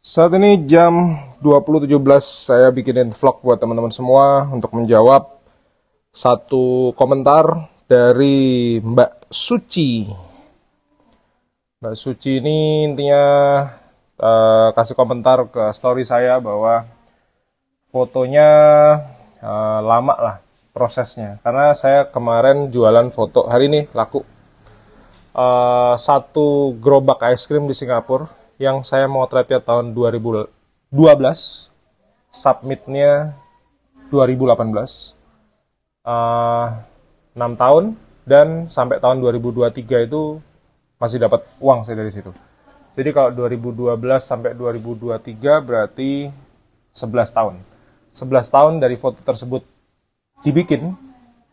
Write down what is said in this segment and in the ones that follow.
Saat ini jam 20.17, saya bikinin vlog buat teman-teman semua untuk menjawab satu komentar dari Mbak Suci. Mbak Suci ini intinya kasih komentar ke story saya bahwa fotonya lama lah prosesnya. Karena saya kemarin jualan foto, hari ini laku satu gerobak es krim di Singapura yang saya motretnya tahun 2012, submitnya 2018, 6 tahun, dan sampai tahun 2023 itu masih dapat uang saya dari situ. Jadi kalau 2012 sampai 2023 berarti 11 tahun. 11 tahun dari foto tersebut dibikin,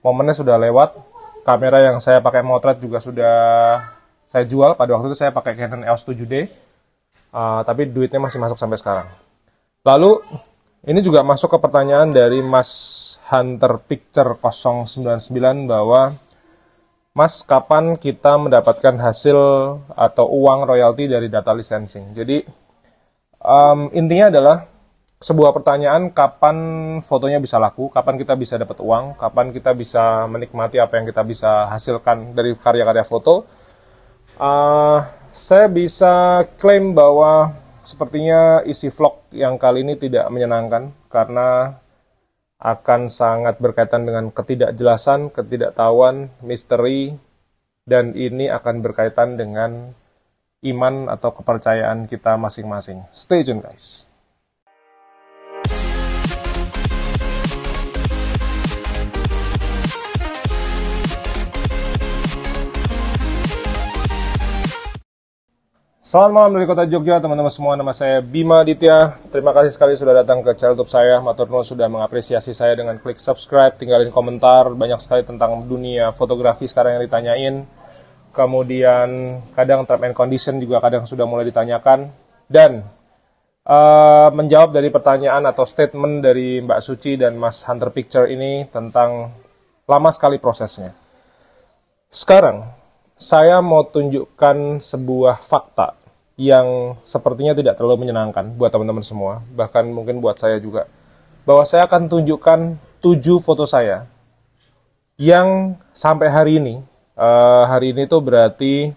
momennya sudah lewat, kamera yang saya pakai motret juga sudah saya jual. Pada waktu itu saya pakai Canon EOS 7D, tapi duitnya masih masuk sampai sekarang. Lalu ini juga masuk ke pertanyaan dari Mas Hunter Picture 099 bahwa Mas, kapan kita mendapatkan hasil atau uang royalti dari data licensing? Jadi intinya adalah sebuah pertanyaan, kapan fotonya bisa laku, kapan kita bisa dapat uang, kapan kita bisa menikmati apa yang kita bisa hasilkan dari karya-karya foto. Saya bisa klaim bahwa sepertinya isi vlog yang kali ini tidak menyenangkan karena akan sangat berkaitan dengan ketidakjelasan, ketidaktahuan, misteri, dan ini akan berkaitan dengan iman atau kepercayaan kita masing-masing. Stay tune, guys. Selamat malam dari kota Jogja, teman-teman semua. Nama saya Bima Aditya. Terima kasih sekali sudah datang ke channel YouTube saya. Matur nuwun sudah mengapresiasi saya dengan klik subscribe, tinggalin komentar. Banyak sekali tentang dunia fotografi sekarang yang ditanyain. Kemudian kadang term and condition juga kadang sudah mulai ditanyakan. Dan menjawab dari pertanyaan atau statement dari Mbak Suci dan Mas Hunter Picture ini tentang lama sekali prosesnya. Sekarang saya mau tunjukkan sebuah fakta yang sepertinya tidak terlalu menyenangkan buat teman-teman semua, bahkan mungkin buat saya juga, bahwa saya akan tunjukkan 7 foto saya yang sampai hari ini tuh berarti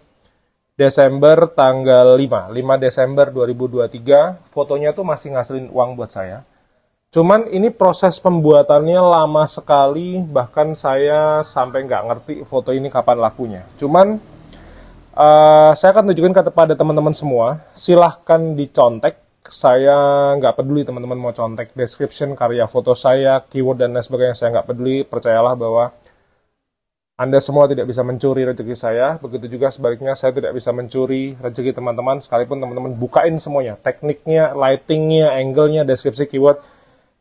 Desember tanggal 5 Desember 2023, fotonya tuh masih ngasilin uang buat saya. Cuman ini proses pembuatannya lama sekali, bahkan saya sampai nggak ngerti foto ini kapan lakunya. Cuman saya akan tunjukkan kepada teman-teman semua, silahkan dicontek. Saya nggak peduli teman-teman mau contek description karya foto saya, keyword dan lain sebagainya, saya nggak peduli. Percayalah bahwa Anda semua tidak bisa mencuri rezeki saya, begitu juga sebaliknya saya tidak bisa mencuri rezeki teman-teman, sekalipun teman-teman bukain semuanya, tekniknya, lightingnya, angle-nya, deskripsi keyword,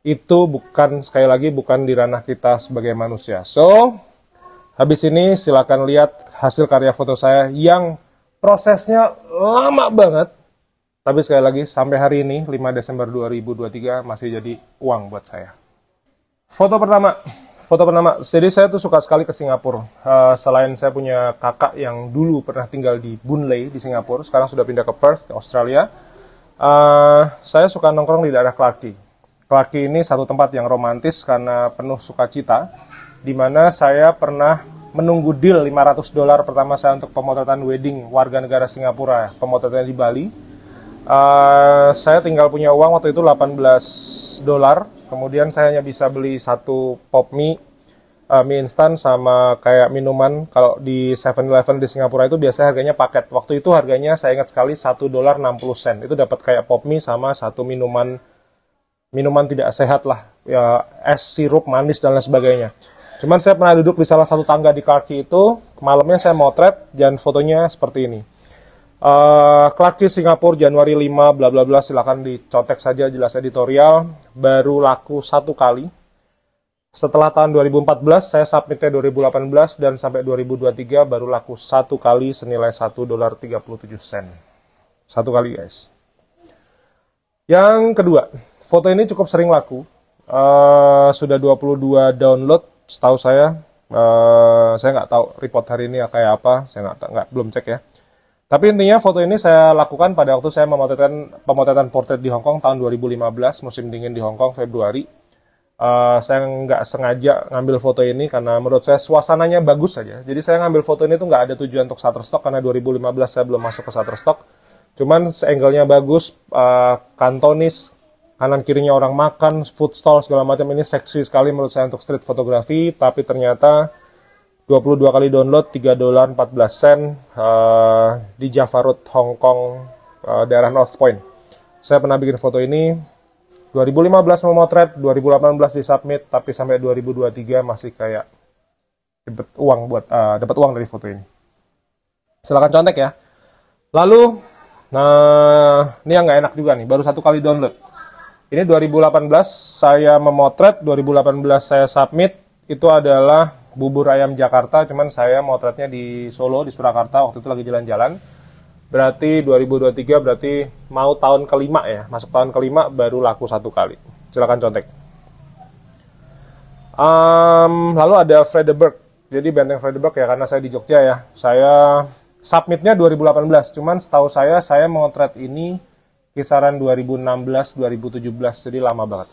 itu bukan, sekali lagi, bukan di ranah kita sebagai manusia. So, habis ini silakan lihat hasil karya foto saya yang prosesnya lama banget. Tapi sekali lagi, sampai hari ini, 5 Desember 2023, masih jadi uang buat saya. Foto pertama, jadi saya tuh suka sekali ke Singapura. Selain saya punya kakak yang dulu pernah tinggal di Boon Lay di Singapura, sekarang sudah pindah ke Perth, Australia. Saya suka nongkrong di daerah Clarke Quay. Clarke Quay ini satu tempat yang romantis karena penuh sukacita, di mana saya pernah menunggu deal $500 pertama saya untuk pemotretan wedding warga negara Singapura, pemotretannya di Bali. Saya tinggal punya uang waktu itu $18, kemudian saya hanya bisa beli satu pop mie instan sama kayak minuman. Kalau di 7-Eleven di Singapura itu biasanya harganya paket. Waktu itu harganya saya ingat sekali $1.60. Itu dapat kayak pop mie sama satu minuman tidak sehat lah, ya, es sirup manis dan lain sebagainya. Cuman saya pernah duduk di salah satu tangga di Clarke Quay itu, malamnya saya motret dan fotonya seperti ini. Clarke Quay Singapura Januari 5 bla bla bla, silakan dicontek saja jelas editorial. Baru laku 1 kali. Setelah tahun 2014 saya submitnya 2018 dan sampai 2023 baru laku 1 kali senilai $1.37. 1 kali, guys. Yang kedua, foto ini cukup sering laku. Sudah 22 download setahu saya. Saya nggak tahu report hari ini kayak apa, saya belum cek ya. Tapi intinya foto ini saya lakukan pada waktu saya pemotretan portret di Hong Kong tahun 2015, musim dingin di Hong Kong, Februari. Saya nggak sengaja ngambil foto ini karena menurut saya suasananya bagus saja. Jadi saya ngambil foto ini tuh nggak ada tujuan untuk Shutterstock karena 2015 saya belum masuk ke Shutterstock. Cuman angle-nya bagus, kantonis, kanan kirinya orang makan, food stall segala macam, ini seksi sekali menurut saya untuk street fotografi. Tapi ternyata 22 kali download, $3.14 di Java Road, Hong Kong, daerah North Point. Saya pernah bikin foto ini 2015 memotret, 2018 disubmit, tapi sampai 2023 masih kayak dapat uang dari foto ini. Silakan contek ya. Lalu, ini yang nggak enak juga nih, baru 1 kali download. Ini 2018 saya memotret, 2018 saya submit, itu adalah bubur ayam Jakarta, cuman saya motretnya di Solo, di Surakarta, waktu itu lagi jalan-jalan. Berarti 2023 berarti mau tahun kelima ya, masuk tahun kelima baru laku 1 kali. Silakan contek. Lalu ada Frederberg. Jadi benteng Frederberg ya, karena saya di Jogja ya. Saya submitnya 2018, cuman setahu saya motret ini kisaran 2016-2017, jadi lama banget.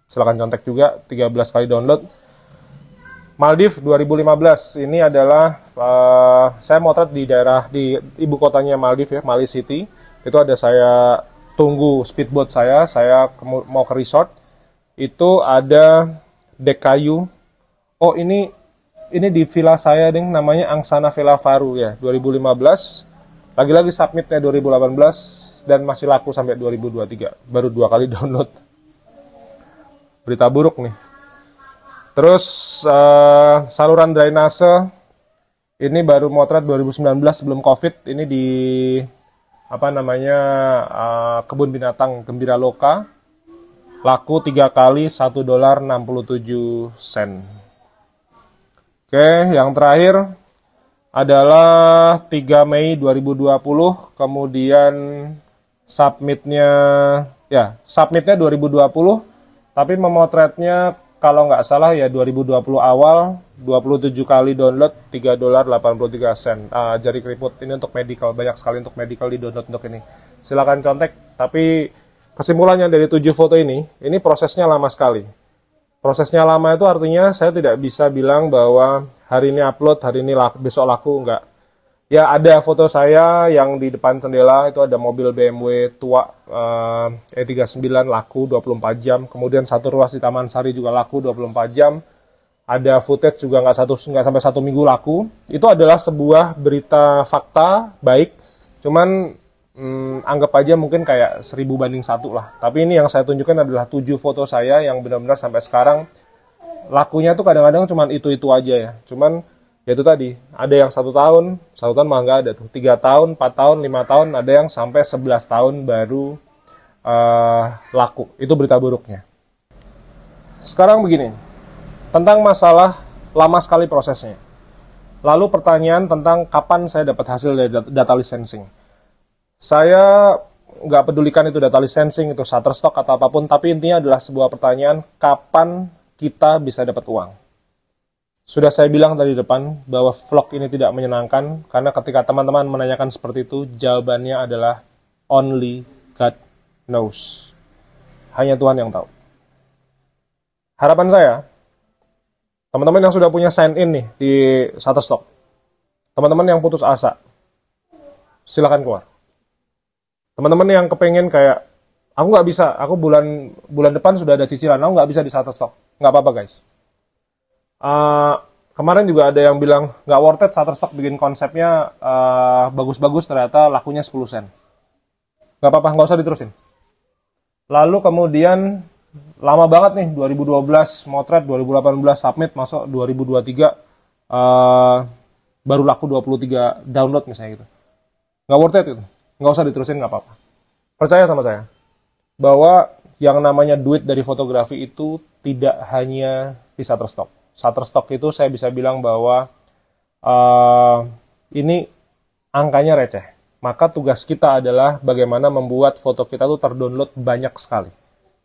Silakan contek juga, 13 kali download. Maldives 2015, ini adalah saya motret di ibu kotanya Maldives ya, Mali City. Itu ada saya tunggu speedboat saya mau ke resort. Itu ada dek kayu. Oh ini di villa saya ding, namanya Angsana Villa Varu ya, 2015. Lagi-lagi submitnya 2018 dan masih laku sampai 2023. Baru 2 kali download. Berita buruk nih. Terus saluran drainase ini baru motret 2019 sebelum COVID. Ini di kebun binatang Gembira Loka. Laku 3 kali $1.67. Oke, yang terakhir adalah 3 Mei 2020. Kemudian submitnya 2020, tapi memotretnya kalau nggak salah ya 2020 awal, 27 kali download, $3.83. Jari keriput, ini untuk medical, banyak sekali untuk medical di download untuk ini. Silakan contek, tapi kesimpulannya dari 7 foto ini prosesnya lama sekali. Prosesnya lama itu artinya saya tidak bisa bilang bahwa hari ini upload, hari ini besok laku, enggak. Ya ada foto saya yang di depan jendela, itu ada mobil BMW tua E39 laku 24 jam. Kemudian satu ruas di Taman Sari juga laku 24 jam. Ada footage juga nggak sampai 1 minggu laku. Itu adalah sebuah berita fakta baik. Cuman anggap aja mungkin kayak 1000 banding 1 lah. Tapi ini yang saya tunjukkan adalah 7 foto saya yang benar-benar sampai sekarang lakunya tuh kadang-kadang cuman itu aja ya. Cuman ya itu tadi, ada yang 1 tahun malah nggak ada tuh, 3 tahun, 4 tahun, 5 tahun, ada yang sampai 11 tahun baru laku. Itu berita buruknya. Sekarang begini, tentang masalah lama sekali prosesnya. Lalu pertanyaan tentang kapan saya dapat hasil dari data licensing. Saya nggak pedulikan itu data licensing, itu Shutterstock atau apapun, tapi intinya adalah sebuah pertanyaan, kapan kita bisa dapat uang? Sudah saya bilang tadi depan bahwa vlog ini tidak menyenangkan, karena ketika teman-teman menanyakan seperti itu, jawabannya adalah only God knows. Hanya Tuhan yang tahu. Harapan saya, teman-teman yang sudah punya sign in nih di Shutterstock, teman-teman yang putus asa, silakan keluar. Teman-teman yang kepengen kayak, aku nggak bisa, aku bulan depan sudah ada cicilan, aku nggak bisa di Shutterstock. Nggak apa-apa guys. Kemarin juga ada yang bilang nggak worth it Shutterstock bikin konsepnya bagus-bagus, ternyata lakunya 10 sen. Nggak apa-apa, nggak usah diterusin. Lalu kemudian lama banget nih, 2012 motret, 2018 submit, masuk 2023 baru laku 23 download misalnya gitu. Nggak worth it itu, nggak usah diterusin, nggak apa-apa. Percaya sama saya bahwa yang namanya duit dari fotografi itu tidak hanya di Shutterstock. Shutterstock itu saya bisa bilang bahwa ini angkanya receh. Maka tugas kita adalah bagaimana membuat foto kita tuh terdownload banyak sekali.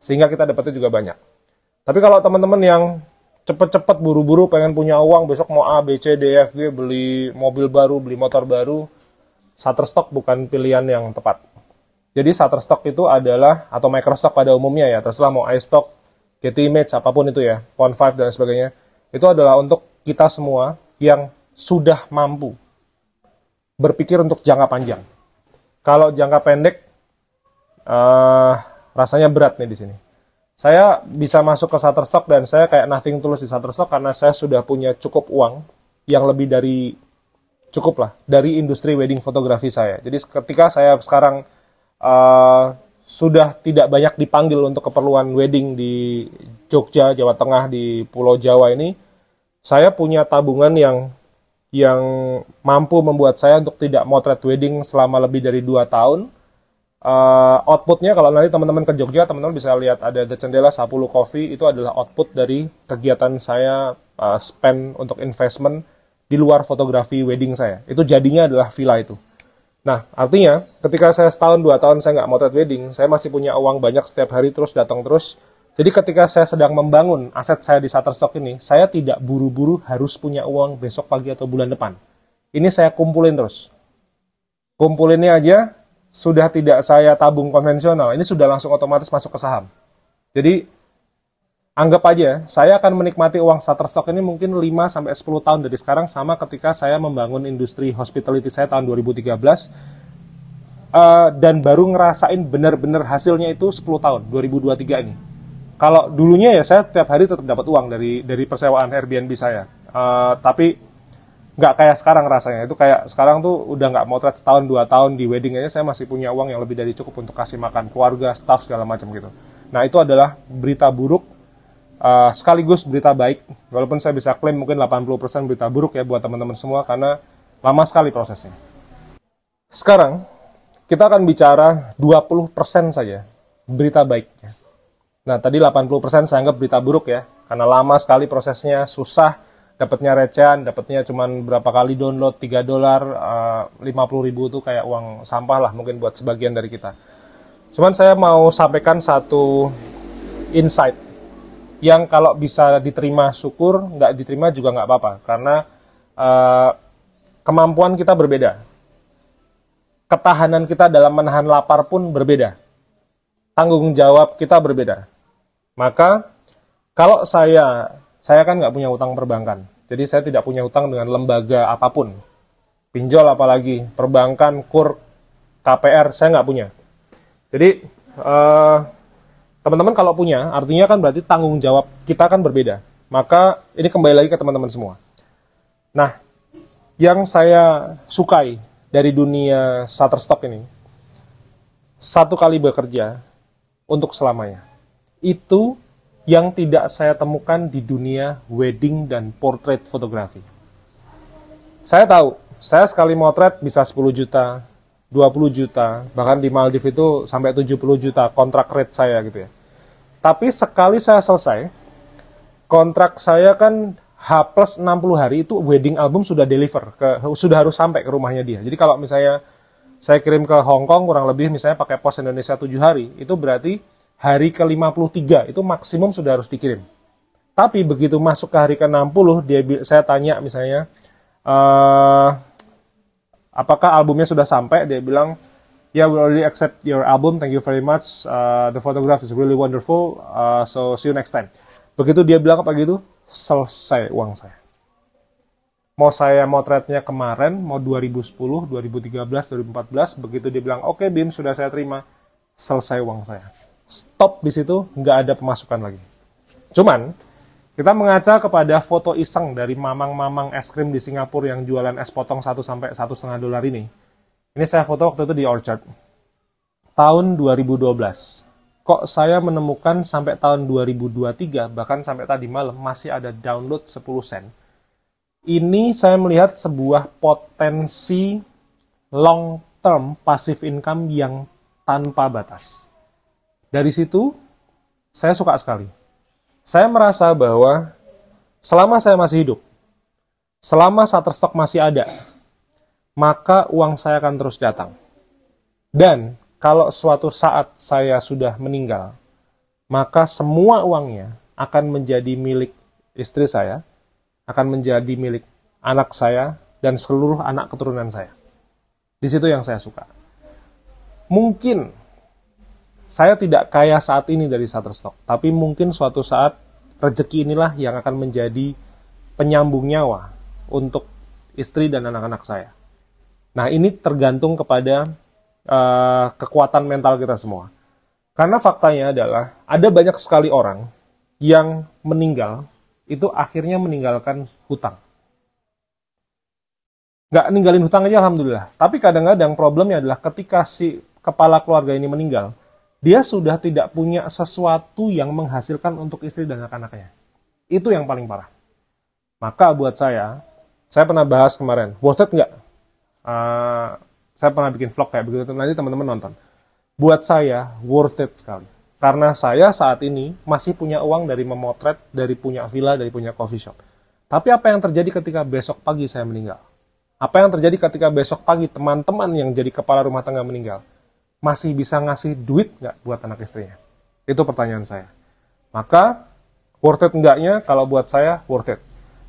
Sehingga kita dapatnya juga banyak. Tapi kalau teman-teman yang cepet-cepet buru-buru pengen punya uang, besok mau A, B, C, D, F, G, beli mobil baru, beli motor baru, Shutterstock bukan pilihan yang tepat. Jadi Shutterstock itu adalah, atau Microstock pada umumnya ya, terserah mau iStock, Getty Image, apapun itu ya, Pond5 dan sebagainya, itu adalah untuk kita semua yang sudah mampu berpikir untuk jangka panjang. Kalau jangka pendek, rasanya berat nih di sini. Saya bisa masuk ke Shutterstock dan saya kayak nothing tulus di Shutterstock karena saya sudah punya cukup uang yang lebih dari cukup lah dari industri wedding fotografi saya. Jadi ketika saya sekarang sudah tidak banyak dipanggil untuk keperluan wedding di Jogja, Jawa Tengah, di Pulau Jawa ini, saya punya tabungan yang mampu membuat saya untuk tidak motret wedding selama lebih dari 2 tahun. Outputnya kalau nanti teman-teman ke Jogja, teman-teman bisa lihat ada The Cendela Sapulu Coffee, itu adalah output dari kegiatan saya spend untuk investment di luar fotografi wedding saya. Itu jadinya adalah villa itu. Nah, artinya ketika saya setahun 2 tahun saya nggak motret wedding, saya masih punya uang banyak setiap hari terus datang terus. Jadi ketika saya sedang membangun aset saya di Shutterstock ini, saya tidak buru-buru harus punya uang besok pagi atau bulan depan. Ini saya kumpulin terus. Kumpulinnya aja sudah tidak saya tabung konvensional, ini sudah langsung otomatis masuk ke saham. Jadi anggap aja, saya akan menikmati uang Shutterstock ini mungkin 5-10 tahun dari sekarang, sama ketika saya membangun industri hospitality saya tahun 2013, dan baru ngerasain benar-benar hasilnya itu 10 tahun, 2023 ini. Kalau dulunya ya saya tiap hari tetap dapat uang dari persewaan Airbnb saya, tapi nggak kayak sekarang rasanya. Itu kayak sekarang tuh udah nggak motret setahun 2 tahun di wedding aja, saya masih punya uang yang lebih dari cukup untuk kasih makan keluarga, staff, segala macam gitu. Nah itu adalah berita buruk, sekaligus berita baik, walaupun saya bisa klaim mungkin 80% berita buruk ya buat teman-teman semua, karena lama sekali prosesnya. Sekarang, kita akan bicara 20% saja berita baiknya. Nah, tadi 80% saya anggap berita buruk ya, karena lama sekali prosesnya, susah, dapatnya recehan, dapatnya cuma berapa kali download, $3, 50 ribu itu kayak uang sampah lah mungkin buat sebagian dari kita. Cuman saya mau sampaikan satu insight, yang kalau bisa diterima syukur, nggak diterima juga nggak apa-apa, karena kemampuan kita berbeda. Ketahanan kita dalam menahan lapar pun berbeda. Tanggung jawab kita berbeda. Maka, kalau saya kan nggak punya utang perbankan, jadi saya tidak punya utang dengan lembaga apapun. Pinjol apalagi, perbankan, KUR, KPR, saya nggak punya. Jadi, teman-teman kalau punya, artinya kan berarti tanggung jawab kita kan berbeda. Maka ini kembali lagi ke teman-teman semua. Nah, yang saya sukai dari dunia Shutterstock ini, satu kali bekerja untuk selamanya. Itu yang tidak saya temukan di dunia wedding dan portrait fotografi. Saya tahu, saya sekali motret bisa 10 juta, 20 juta, bahkan di Maldives itu sampai 70 juta kontrak rate saya gitu ya. Tapi sekali saya selesai, kontrak saya kan H plus 60 hari itu wedding album sudah deliver, sudah harus sampai ke rumahnya dia. Jadi kalau misalnya saya kirim ke Hong Kong kurang lebih misalnya pakai pos Indonesia 7 hari, itu berarti hari ke-53 itu maksimum sudah harus dikirim. Tapi begitu masuk ke hari ke-60, saya tanya misalnya, apakah albumnya sudah sampai? Dia bilang, yeah, we already accept your album, thank you very much, the photograph is really wonderful, so see you next time. Begitu dia bilang apa gitu, selesai uang saya. Mau saya motretnya kemarin, mau 2010, 2013, 2014, begitu dia bilang, oke, Bim, sudah saya terima, selesai uang saya. Stop di situ, nggak ada pemasukan lagi. Cuman, kita mengaca kepada foto iseng dari mamang-mamang es krim di Singapura yang jualan es potong 1 sampai $1,5 ini. Ini saya foto waktu itu di Orchard. Tahun 2012. Kok saya menemukan sampai tahun 2023, bahkan sampai tadi malam, masih ada download 10 sen. Ini saya melihat sebuah potensi long-term passive income yang tanpa batas. Dari situ, saya suka sekali. Saya merasa bahwa selama saya masih hidup, selama Shutterstock masih ada, maka uang saya akan terus datang. Dan kalau suatu saat saya sudah meninggal, maka semua uangnya akan menjadi milik istri saya, akan menjadi milik anak saya, dan seluruh anak keturunan saya. Di situ yang saya suka. Mungkin saya tidak kaya saat ini dari Shutterstock, tapi mungkin suatu saat rezeki inilah yang akan menjadi penyambung nyawa untuk istri dan anak-anak saya. Nah, ini tergantung kepada kekuatan mental kita semua. Karena faktanya adalah ada banyak sekali orang yang meninggal itu akhirnya meninggalkan hutang. Nggak ninggalin hutang aja alhamdulillah. Tapi kadang-kadang problemnya adalah ketika si kepala keluarga ini meninggal, dia sudah tidak punya sesuatu yang menghasilkan untuk istri dan anak-anaknya. Itu yang paling parah. Maka buat saya pernah bahas kemarin, worth it nggak? Saya pernah bikin vlog kayak begitu, nanti teman-teman nonton. Buat saya, worth it sekali. Karena saya saat ini masih punya uang dari memotret, dari punya villa, dari punya coffee shop. Tapi apa yang terjadi ketika besok pagi saya meninggal? Apa yang terjadi ketika besok pagi teman-teman yang jadi kepala rumah tangga meninggal? Masih bisa ngasih duit nggak buat anak istrinya? Itu pertanyaan saya. Maka, worth it enggaknya, kalau buat saya, worth it.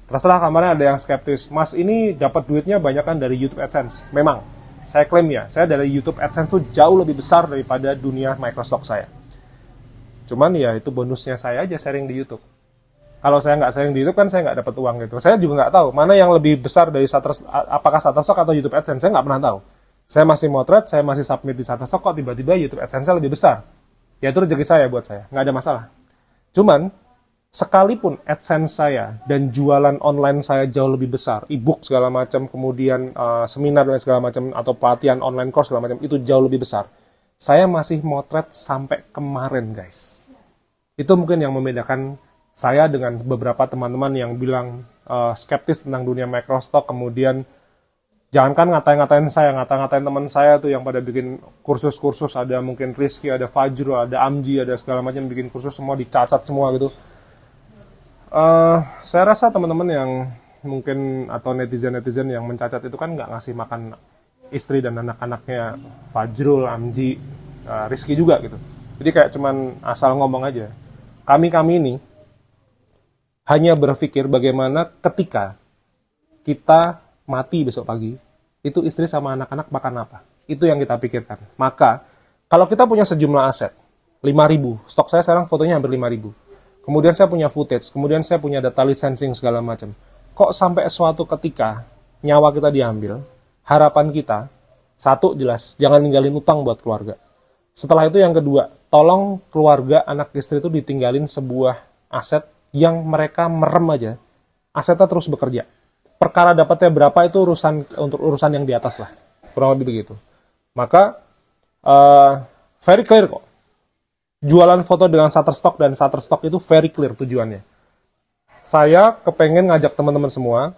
Terserah, kemarin ada yang skeptis, Mas ini dapat duitnya banyak kan dari YouTube AdSense. Memang, saya klaim ya, saya dari YouTube AdSense tuh jauh lebih besar daripada dunia Microsoft saya. Cuman ya itu bonusnya saya aja sharing di YouTube. Kalau saya nggak sharing di YouTube kan saya nggak dapat uang gitu. Saya juga nggak tahu mana yang lebih besar dari apakah Shutterstock atau YouTube AdSense. Saya nggak pernah tahu. Saya masih motret, saya masih submit di Shutterstock, kok tiba-tiba YouTube AdSense lebih besar. Ya itu rezeki saya buat saya, nggak ada masalah. Cuman sekalipun AdSense saya dan jualan online saya jauh lebih besar, e-book segala macam, kemudian seminar dan segala macam, atau pelatihan online course segala macam, itu jauh lebih besar. Saya masih motret sampai kemarin, guys. Itu mungkin yang membedakan saya dengan beberapa teman-teman yang bilang skeptis tentang dunia Microstock, kemudian jangankan ngatain saya, ngatain teman saya tuh yang pada bikin kursus-kursus, ada mungkin Rizky, ada Fajro, ada Amji, ada segala macam bikin kursus, semua dicacat semua gitu. Saya rasa teman-teman yang mungkin atau netizen-netizen yang mencacat itu kan nggak ngasih makan istri dan anak-anaknya Fajrul, Amji, Rizky juga gitu. Jadi kayak cuman asal ngomong aja. Kami ini hanya berpikir bagaimana ketika kita mati besok pagi, itu istri sama anak-anak makan apa. Itu yang kita pikirkan. Maka, kalau kita punya sejumlah aset, 5.000, stok saya sekarang fotonya hampir 5.000. Kemudian saya punya footage, kemudian saya punya data licensing segala macam. Kok sampai suatu ketika nyawa kita diambil, harapan kita, satu jelas, jangan ninggalin utang buat keluarga. Setelah itu yang kedua, tolong keluarga, anak istri itu ditinggalin sebuah aset yang mereka merem aja, asetnya terus bekerja. Perkara dapatnya berapa itu untuk urusan yang di atas lah, kurang lebih begitu. Maka, very clear kok. Jualan foto dengan Shutterstock dan Shutterstock itu very clear tujuannya. Saya kepengen ngajak teman-teman semua,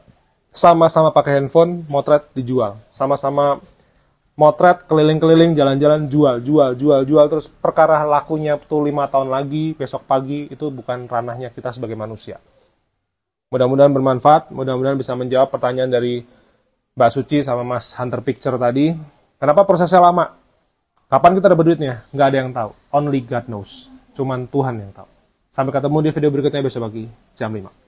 sama-sama pakai handphone, motret dijual. Sama-sama motret, keliling-keliling, jalan-jalan, jual. Terus perkara lakunya tuh 5 tahun lagi, besok pagi, itu bukan ranahnya kita sebagai manusia. Mudah-mudahan bermanfaat, mudah-mudahan bisa menjawab pertanyaan dari Mbak Suci sama Mas Hunter Picture tadi. Kenapa prosesnya lama? Kapan kita dapat duitnya? Nggak ada yang tahu. Only God knows. Cuman Tuhan yang tahu. Sampai ketemu di video berikutnya besok pagi jam 5.